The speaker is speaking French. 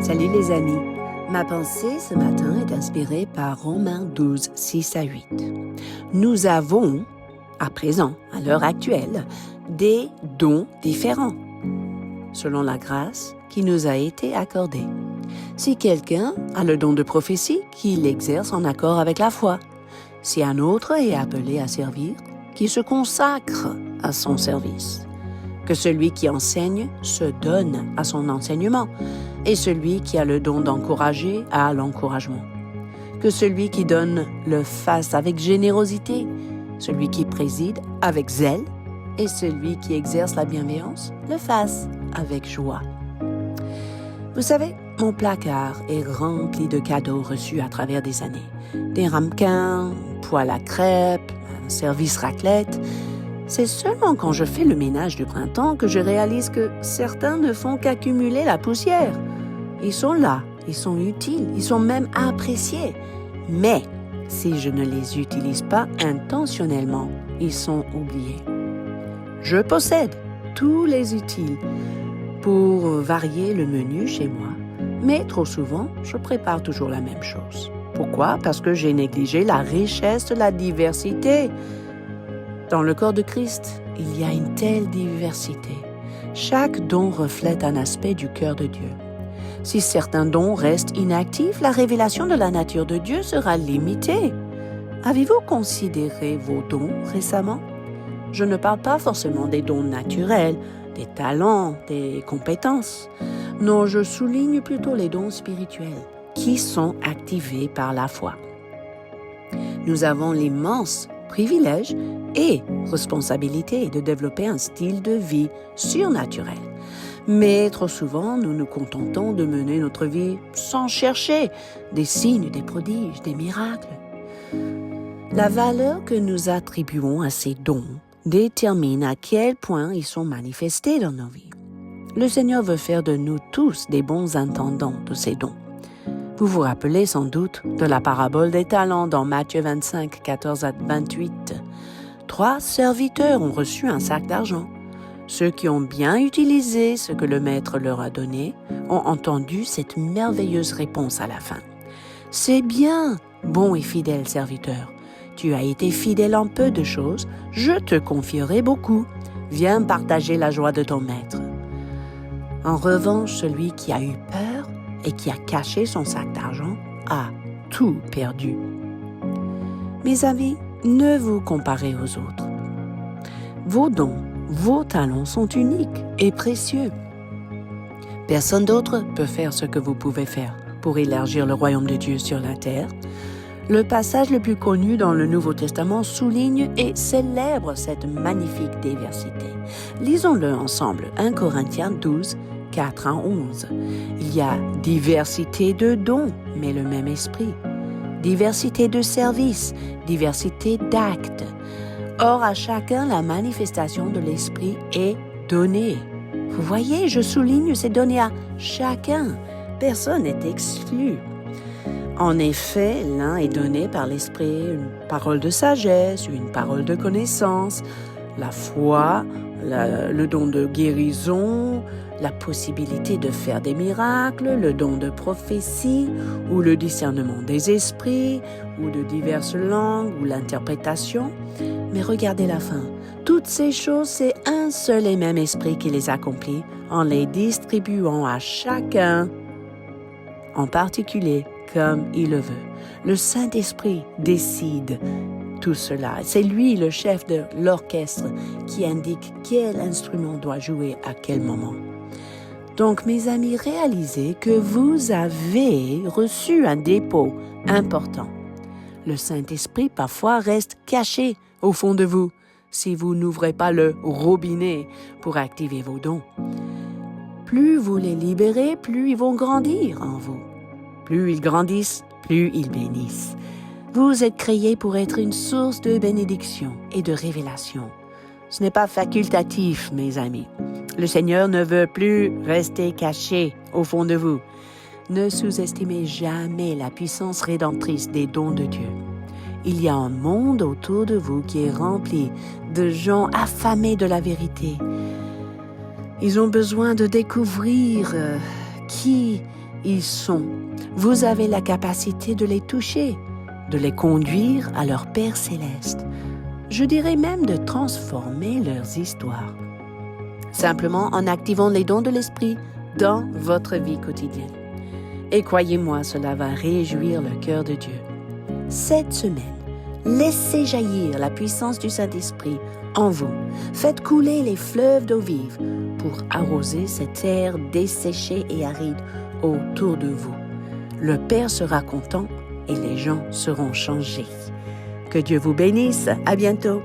Salut les amis. Ma pensée ce matin est inspirée par Romains 12, 6 à 8. Nous avons, à présent, à l'heure actuelle, des dons différents, selon la grâce qui nous a été accordée. Si quelqu'un a le don de prophétie, qu'il l'exerce en accord avec la foi. Si un autre est appelé à servir, qu'il se consacre à son service. Que celui qui enseigne se donne à son enseignement, et celui qui a le don d'encourager à l'encouragement. Que celui qui donne le fasse avec générosité, celui qui préside avec zèle, et celui qui exerce la bienveillance le fasse avec joie. Vous savez, mon placard est rempli de cadeaux reçus à travers des années. Des ramequins, poêle à crêpes, un service raclette. C'est seulement quand je fais le ménage du printemps que je réalise que certains ne font qu'accumuler la poussière. Ils sont là, ils sont utiles, ils sont même appréciés. Mais si je ne les utilise pas intentionnellement, ils sont oubliés. Je possède tous les utiles pour varier le menu chez moi. Mais trop souvent, je prépare toujours la même chose. Pourquoi? Parce que j'ai négligé la richesse de la diversité. Dans le corps de Christ, il y a une telle diversité. Chaque don reflète un aspect du cœur de Dieu. Si certains dons restent inactifs, la révélation de la nature de Dieu sera limitée. Avez-vous considéré vos dons récemment? Je ne parle pas forcément des dons naturels, des talents, des compétences. Non, je souligne plutôt les dons spirituels qui sont activés par la foi. Nous avons l'immense privilège et responsabilité de développer un style de vie surnaturel. Mais trop souvent, nous nous contentons de mener notre vie sans chercher des signes, des prodiges, des miracles. La valeur que nous attribuons à ces dons détermine à quel point ils sont manifestés dans nos vies. Le Seigneur veut faire de nous tous des bons intendants de ces dons. Vous vous rappelez sans doute de la parabole des talents dans Matthieu 25, 14 à 28. 3 serviteurs ont reçu un sac d'argent. Ceux qui ont bien utilisé ce que le maître leur a donné ont entendu cette merveilleuse réponse à la fin. « C'est bien, bon et fidèle serviteur. Tu as été fidèle en peu de choses, je te confierai beaucoup. Viens partager la joie de ton maître. » En revanche, celui qui a eu peur et qui a caché son sac d'argent a tout perdu. Mes amis, ne vous comparez aux autres. Vos dons, vos talents sont uniques et précieux. Personne d'autre peut faire ce que vous pouvez faire pour élargir le royaume de Dieu sur la terre. Le passage le plus connu dans le Nouveau Testament souligne et célèbre cette magnifique diversité. Lisons-le ensemble, 1 Corinthiens 12, 4 à 11. Il y a diversité de dons, mais le même esprit. Diversité de services, diversité d'actes. Or, à chacun, la manifestation de l'esprit est donnée. Vous voyez, je souligne, c'est donné à chacun. Personne n'est exclu. En effet, l'un est donné par l'esprit une parole de sagesse, une parole de connaissance, la foi, le don de guérison, la possibilité de faire des miracles, le don de prophétie, ou le discernement des esprits, ou de diverses langues, ou l'interprétation. Mais regardez la fin. Toutes ces choses, c'est un seul et même esprit qui les accomplit en les distribuant à chacun, en particulier comme il le veut. Le Saint-Esprit décide tout cela. C'est lui le chef de l'orchestre qui indique quel instrument doit jouer à quel moment. Donc, mes amis, réalisez que vous avez reçu un dépôt important. Le Saint-Esprit, parfois, reste caché au fond de vous si vous n'ouvrez pas le robinet pour activer vos dons. Plus vous les libérez, plus ils vont grandir en vous. Plus ils grandissent, plus ils bénissent. Vous êtes créés pour être une source de bénédiction et de révélation. Ce n'est pas facultatif, mes amis. Le Seigneur ne veut plus rester caché au fond de vous. Ne sous-estimez jamais la puissance rédemptrice des dons de Dieu. Il y a un monde autour de vous qui est rempli de gens affamés de la vérité. Ils ont besoin de découvrir qui ils sont. Vous avez la capacité de les toucher, de les conduire à leur Père céleste. Je dirais même de transformer leurs histoires. Simplement en activant les dons de l'Esprit dans votre vie quotidienne. Et croyez-moi, cela va réjouir le cœur de Dieu. Cette semaine, laissez jaillir la puissance du Saint-Esprit en vous. Faites couler les fleuves d'eau vive pour arroser cette terre desséchée et aride autour de vous. Le Père sera content et les gens seront changés. Que Dieu vous bénisse. À bientôt.